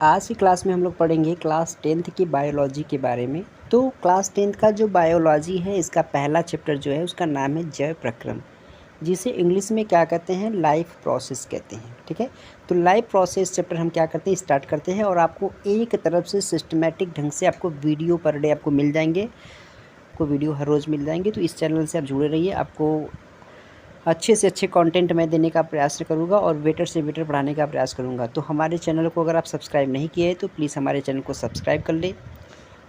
आज की क्लास में हम लोग पढ़ेंगे क्लास 10th की बायोलॉजी के बारे में। तो क्लास 10th का जो बायोलॉजी है, इसका पहला चैप्टर जो है उसका नाम है जैव प्रक्रम, जिसे इंग्लिश में क्या कहते हैं, लाइफ प्रोसेस कहते हैं। ठीक है, तो लाइफ प्रोसेस चैप्टर हम क्या करते हैं, स्टार्ट करते हैं। और आपको एक तरफ से सिस्टमेटिक ढंग से आपको वीडियो पर डे आपको मिल जाएंगे, आपको वीडियो हर रोज़ मिल जाएंगे। तो इस चैनल से आप जुड़े रहिए, आपको अच्छे से अच्छे कंटेंट मैं देने का प्रयास करूँगा और बेटर से बेटर पढ़ाने का प्रयास करूँगा। तो हमारे चैनल को अगर आप सब्सक्राइब नहीं किए हैं तो प्लीज़ हमारे चैनल को सब्सक्राइब कर लें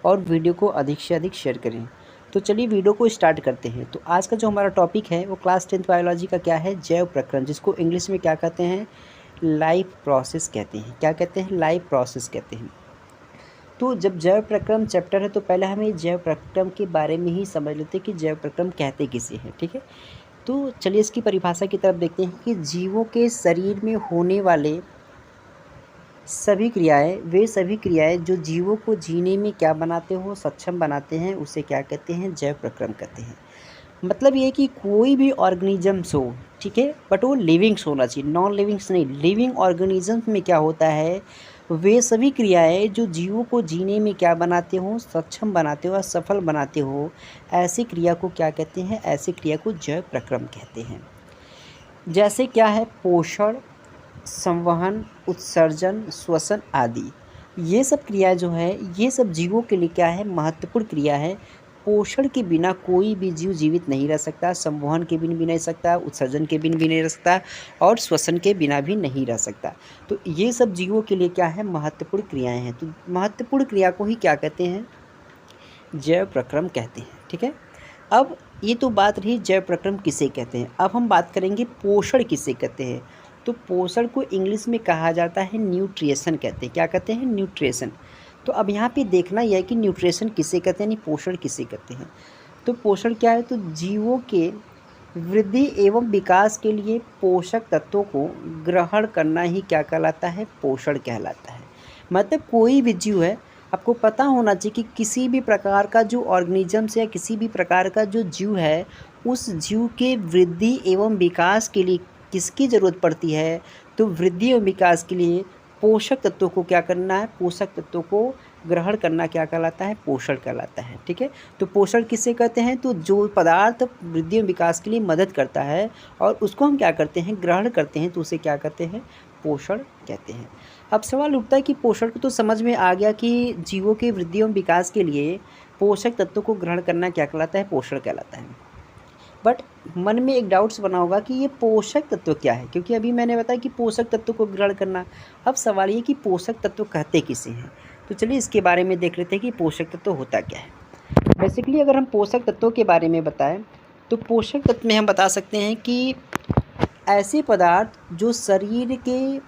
और वीडियो को अधिक से अधिक शेयर करें। तो चलिए वीडियो को स्टार्ट करते हैं। तो आज का जो हमारा टॉपिक है वो क्लास 10th बायोलॉजी का क्या है, जैव प्रक्रम, जिसको इंग्लिश में क्या कहते हैं, लाइफ प्रोसेस कहते हैं। क्या कहते हैं, लाइफ प्रोसेस कहते हैं। तो जब जैव प्रक्रम चैप्टर है तो पहले हमें जैव प्रक्रम के बारे में ही समझ लेते हैं कि जैव प्रक्रम कहते किसे हैं। ठीक है, तो चलिए इसकी परिभाषा की तरफ देखते हैं कि जीवों के शरीर में होने वाले सभी क्रियाएं, वे सभी क्रियाएं जो जीवों को जीने में क्या बनाते हो, सक्षम बनाते हैं, उसे क्या कहते हैं, जैव प्रक्रम कहते हैं। मतलब ये कि कोई भी ऑर्गेनिजम्स हो, ठीक है, बट वो लिविंग्स होना चाहिए, नॉन लिविंग्स नहीं। लिविंग ऑर्गेनिजम्स में क्या होता है, वे सभी क्रियाएं जो जीवों को जीने में क्या बनाते हो, सक्षम बनाते हो, सफल बनाते हो, ऐसी क्रिया को क्या कहते हैं, ऐसी क्रिया को जैव प्रक्रम कहते हैं। जैसे क्या है, पोषण, संवहन, उत्सर्जन, श्वसन आदि। ये सब क्रिया जो है, ये सब जीवों के लिए क्या है, महत्वपूर्ण क्रिया है। पोषण के बिना कोई भी जीव जीवित नहीं रह सकता, संवहन के बिना भी नहीं सकता, उत्सर्जन के बिना भी नहीं रह सकता और श्वसन के बिना भी नहीं रह सकता। तो ये सब जीवों के लिए क्या है, महत्वपूर्ण क्रियाएं हैं। तो महत्वपूर्ण क्रिया को ही क्या कहते हैं, जैव प्रक्रम कहते हैं। ठीक है, अब ये तो बात रही जैव प्रक्रम किसे कहते हैं। अब हम बात करेंगे पोषण किसे कहते हैं। तो पोषण को इंग्लिश में कहा जाता है न्यूट्रिशन कहते हैं। क्या कहते हैं, न्यूट्रिशन। तो अब यहाँ पे देखना यह है कि न्यूट्रिशन किसे कहते हैं, यानी पोषण किसे कहते हैं। तो पोषण क्या है, तो जीवों के वृद्धि एवं विकास के लिए पोषक तत्वों को ग्रहण करना ही क्या कहलाता है, पोषण कहलाता है। मतलब कोई भी जीव है, आपको पता होना चाहिए कि किसी भी प्रकार का जो ऑर्गेनिजम्स या किसी भी प्रकार का जो जीव है, उस जीव के वृद्धि एवं विकास के लिए किसकी ज़रूरत पड़ती है, तो वृद्धि एवं विकास के लिए पोषक तत्वों को क्या करना है, पोषक तत्वों को ग्रहण करना क्या कहलाता है, पोषण कहलाता है। ठीक है, तो पोषण किसे कहते हैं, तो जो पदार्थ वृद्धि एवं विकास के लिए मदद करता है और उसको हम क्या करते हैं, ग्रहण करते हैं, तो उसे क्या कहते हैं, पोषण कहते हैं। अब सवाल उठता है कि पोषण को तो समझ में आ गया कि जीवों के वृद्धि एवं विकास के लिए पोषक तत्वों को ग्रहण करना क्या कहलाता है, पोषण कहलाता है। बट मन में एक डाउट्स बना होगा कि ये पोषक तत्व क्या है, क्योंकि अभी मैंने बताया कि पोषक तत्व को ग्रहण करना। अब सवाल ये कि पोषक तत्व कहते किसे हैं। तो चलिए इसके बारे में देख लेते हैं कि पोषक तत्व होता क्या है। बेसिकली अगर हम पोषक तत्वों के बारे में बताएं तो पोषक तत्व में हम बता सकते हैं कि ऐसे पदार्थ जो शरीर के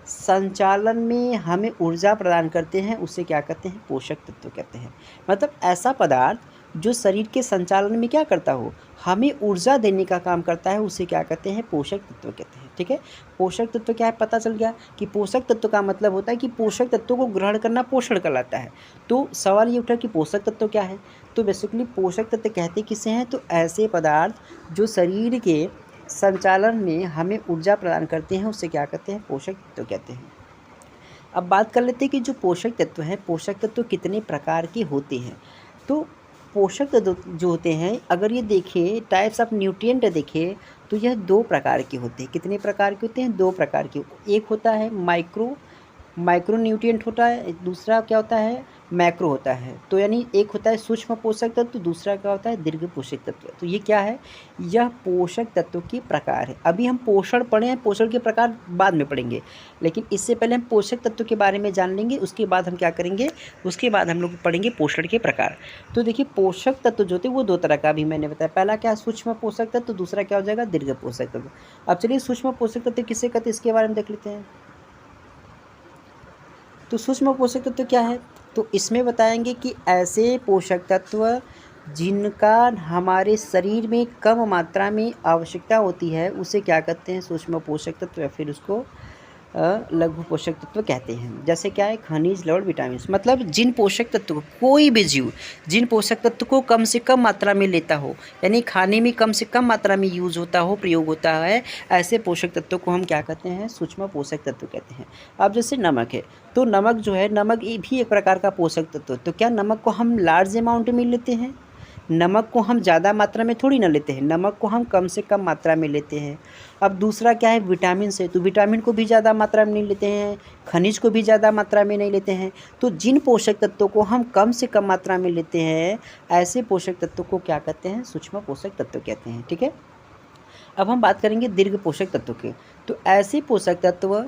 संचालन में हमें ऊर्जा प्रदान करते हैं, उसे क्या कहते हैं, पोषक तत्व कहते हैं। मतलब ऐसा पदार्थ जो शरीर के संचालन में क्या करता हो, हमें ऊर्जा देने का काम करता है, उसे क्या कहते हैं, पोषक तत्व कहते हैं। ठीक है, पोषक तत्व क्या है, पता चल गया कि पोषक तत्व का मतलब होता है कि पोषक तत्वों को ग्रहण करना पोषण कहलाता है। तो सवाल ये उठा कि पोषक तत्व क्या है। तो बेसिकली पोषक तत्व कहते किसे हैं, तो ऐसे पदार्थ जो शरीर के संचालन में हमें ऊर्जा प्रदान करते हैं, उसे क्या कहते हैं, पोषक तत्व कहते हैं। अब बात कर लेते हैं कि जो पोषक तत्व हैं, पोषक तत्व कितने प्रकार के होते हैं। तो पोषक तत्व जो होते हैं, अगर ये देखें टाइप्स ऑफ न्यूट्रिएंट देखें तो यह 2 प्रकार के होते हैं। कितने प्रकार के होते हैं, 2 प्रकार के। एक होता है माइक्रो न्यूट्रिएंट होता है, दूसरा क्या होता है, मैक्रो होता है। तो यानी एक होता है सूक्ष्म पोषक तत्व, दूसरा क्या होता है, दीर्घ पोषक तत्व। तो ये क्या है, यह पोषक तत्व के प्रकार है। अभी हम पोषण पढ़े हैं, पोषण के प्रकार बाद में पढ़ेंगे, लेकिन इससे पहले हम पोषक तत्व के बारे में जान लेंगे। उसके बाद हम क्या करेंगे, उसके बाद हम लोग पढ़ेंगे पोषण के प्रकार। तो देखिए पोषक तत्व जो होते हैं वो 2 तरह का अभी मैंने बताया। पहला क्या है, सूक्ष्म पोषक तत्व, दूसरा क्या हो जाएगा, दीर्घ पोषक तत्व। अब चलिए सूक्ष्म पोषक तत्व किसे कहते हैं, इसके बारे में देख लेते हैं। तो सूक्ष्म पोषक तत्व क्या है, तो इसमें बताएंगे कि ऐसे पोषक तत्व जिनका हमारे शरीर में कम मात्रा में आवश्यकता होती है, उसे क्या कहते हैं, सूक्ष्म पोषक तत्व, या फिर उसको लघु पोषक तत्व कहते हैं। जैसे क्या है, खनिज, लवण, विटामिन, मतलब जिन पोषक तत्व को कोई भी जीव जिन पोषक तत्व को कम से कम मात्रा में लेता हो, यानी खाने में कम से कम मात्रा में यूज होता हो, प्रयोग होता है, ऐसे पोषक तत्व को हम क्या कहते हैं, सूक्ष्म पोषक तत्व कहते हैं। अब जैसे नमक है, तो नमक जो है, नमक ये भी एक प्रकार का पोषक तत्व है। तो क्या नमक को हम लार्ज अमाउंट में लेते हैं? नमक को हम ज़्यादा मात्रा में थोड़ी ना लेते हैं, नमक को हम कम से कम मात्रा में लेते हैं। अब दूसरा क्या है, विटामिन से, तो विटामिन को भी ज़्यादा मात्रा में नहीं लेते हैं, खनिज को भी ज़्यादा मात्रा में नहीं लेते हैं। तो जिन पोषक तत्वों को हम कम से कम मात्रा में लेते हैं, ऐसे पोषक तत्वों को क्या कहते हैं, सूक्ष्म पोषक तत्व कहते हैं। ठीक है, अब हम बात करेंगे दीर्घ पोषक तत्व के। तो ऐसे पोषक तत्व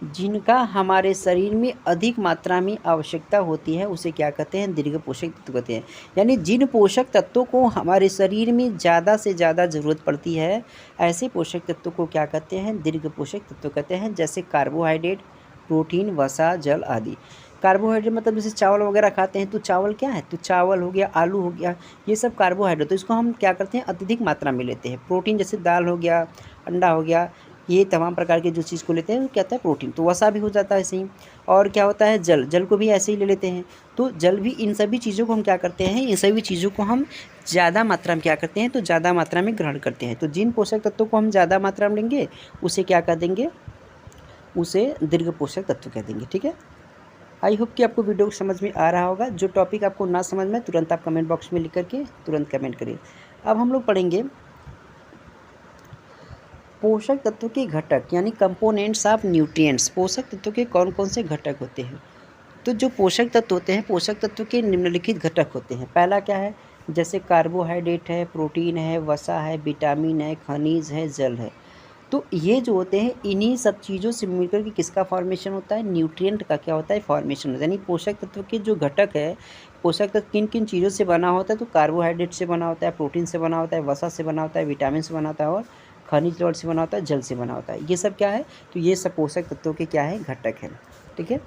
जिनका हमारे शरीर में अधिक मात्रा में आवश्यकता होती है, उसे क्या कहते हैं, दीर्घ पोषक तत्व कहते हैं। यानी जिन पोषक तत्वों को हमारे शरीर में ज़्यादा से ज़्यादा ज़रूरत पड़ती है, ऐसे पोषक तत्वों को क्या कहते हैं, दीर्घ पोषक तत्व कहते हैं। जैसे कार्बोहाइड्रेट, प्रोटीन, वसा, जल आदि। कार्बोहाइड्रेट मतलब जैसे चावल वगैरह खाते हैं, तो चावल क्या है, तो चावल हो गया, आलू हो गया, ये सब कार्बोहाइड्रेट, तो इसको हम क्या करते हैं, अत्यधिक मात्रा में लेते हैं। प्रोटीन जैसे दाल हो गया, अंडा हो गया, ये तमाम प्रकार के जो चीज़ को लेते हैं वो कहता है प्रोटीन। तो वसा भी हो जाता है ऐसे ही। और क्या होता है, जल, जल को भी ऐसे ही ले लेते हैं। तो जल भी, इन सभी चीज़ों को हम क्या करते हैं, इन सभी चीज़ों को हम ज़्यादा मात्रा में क्या करते हैं, तो ज़्यादा मात्रा में ग्रहण करते हैं। तो जिन पोषक तत्वों को हम ज़्यादा मात्रा में लेंगे, उसे क्या कह देंगे, उसे दीर्घ पोषक तत्व कह देंगे। ठीक है, आई होप कि आपको वीडियो समझ में आ रहा होगा। जो टॉपिक आपको ना समझ में, तुरंत आप कमेंट बॉक्स में लिख करके तुरंत कमेंट करिए। अब हम लोग पढ़ेंगे पोषक तत्व के घटक, यानी कंपोनेंट्स ऑफ न्यूट्रिएंट्स। पोषक तत्व के कौन कौन से घटक होते हैं? तो जो पोषक तत्व होते हैं, पोषक तत्व के निम्नलिखित घटक होते हैं। पहला क्या है, जैसे कार्बोहाइड्रेट है, प्रोटीन है, वसा है, विटामिन है, खनिज है, जल है। तो ये जो होते हैं, इन्हीं सब चीज़ों से मिलकर के किसका फॉर्मेशन होता है, न्यूट्रिएंट का क्या होता है, फॉर्मेशन होता है। यानी पोषक तत्व के जो घटक है, पोषक तत्व किन किन चीज़ों से बना होता है, तो कार्बोहाइड्रेट से बना होता है, प्रोटीन से बना होता है, वसा से बना होता है, विटामिन से बना होता है, और खनिज लवण से बना होता है, जल से बना होता है। ये सब क्या है, तो ये सब पोषक तत्वों के क्या है, घटक हैं। ठीक है।